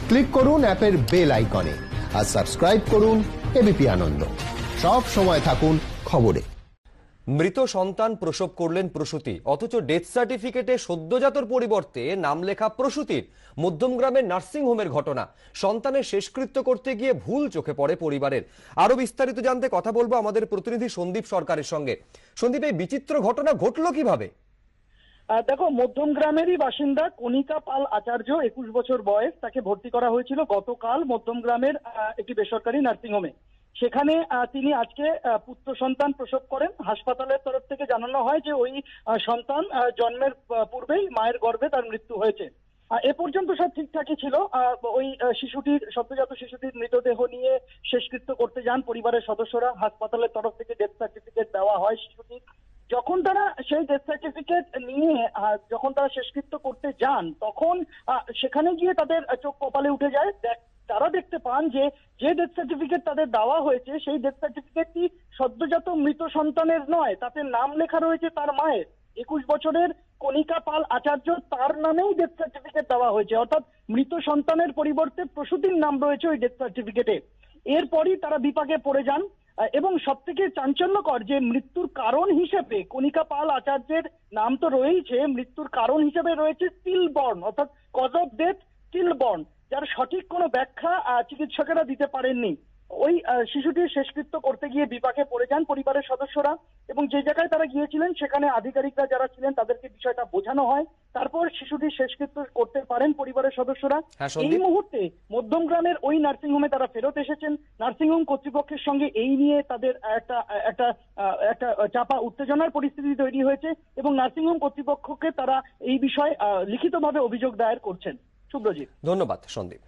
Click করুন অ্যাপের bell আইকনে আর সাবস্ক্রাইব করুন এবিপি আনন্দ। সব সময় থাকুন খবরে। মৃত সন্তান প্রসব করলেন প্রসূতি, অথচ ডেথ সার্টিফিকেটে সদ্যজাতর পরিবর্তে নাম লেখা প্রসূতির। মধ্যমগ্রামের নার্সিং হোমের ঘটনা। সন্তানের শেষকৃত্য করতে গিয়ে ভুল চোখে পড়ে পরিবারের। আরো বিস্তারিত জানতে কথা বলবো আমাদের প্রতিনিধি সন্দীপ সরকারের সঙ্গে। সন্দীপ, এই বিচিত্র ঘটনা ঘটলো কিভাবে? দেখো, মধ্যমগ্রামেরই বাসিন্দা কণিকা পাল আচার্য, 21 বছর বয়স। তাকে ভর্তি করা হয়েছিল গতকাল মধ্যমগ্রামের একটি বেসরকারি নার্সিংহোমে। সেখানে তিনি আজকে পুত্র সন্তান প্রসব করেন। হাসপাতালের তরফ থেকে জানানো হয় যে ওই সন্তান জন্মের পূর্বেই মায়ের গর্ভে তার মৃত্যু হয়েছে। এ পর্যন্ত সব ঠিকঠাকই ছিল। ওই সদ্যজাত শিশুটির মৃতদেহ নিয়ে শেষকৃত্য করতে যান পরিবারের সদস্যরা। হাসপাতালের তরফ থেকে ডেথ সার্টিফিকেট দেওয়া হয় শিশুটির। যখন তারা সেই ডেথ সার্টিফিকেট নিয়ে যখন তারা শেষকৃত্য করতে যান, তখন সেখানে গিয়ে তাদের চোখ কপালে উঠে যায়। তারা দেখতে পান যে ডেথ সার্টিফিকেট তাদের দেওয়া হয়েছে, সেই ডেথ সার্টিফিকেটটি সদ্যজাত মৃত সন্তানের নয়, তাতে নাম লেখা রয়েছে তার মায়ের। 21 বছরের কণিকা পাল আচার্য, তার নামেই ডেথ সার্টিফিকেট দেওয়া হয়েছে। অর্থাৎ মৃত সন্তানের পরিবর্তে প্রসূতির নাম রয়েছে ওই ডেথ সার্টিফিকেটে। এরপরই তারা বিপাকে পড়ে যান। এবং সব থেকে চাঞ্চল্যকর যে মৃত্যুর কারণ হিসেবে কণিকা পাল আচার্যের নাম তো রয়েছে, মৃত্যুর কারণ হিসেবে রয়েছে স্টিলবর্ন, অর্থাৎ কজ অফ ডেথ স্টিলবর্ন, যার সঠিক কোনো ব্যাখ্যা চিকিৎসকেরা দিতে পারেননি। ওই শিশুটির শেষকৃত্য করতে গিয়ে বিপাকে পড়ে যান পরিবারের সদস্যরা। এবং যে জায়গায় তারা গিয়েছিলেন সেখানে আধিকারিকরা যারা ছিলেন তাদেরকে বিষয়টা বোঝানো হয়। তারপর শিশুটির শেষকৃত্য করতে পারেন পরিবারের সদস্যরা। এই মুহূর্তে মধ্যমগ্রামের ওই নার্সিংহোমে তারা ফেরত এসেছেন। নার্সিংহোম কর্তৃপক্ষের সঙ্গে এই নিয়ে তাদের একটা চাপা উত্তেজনার পরিস্থিতি তৈরি হয়েছে এবং নার্সিংহোম কর্তৃপক্ষকে তারা এই বিষয়ে লিখিতভাবে অভিযোগ দায়ের করছেন। শুভ্রজিৎ, ধন্যবাদ সন্দীপ।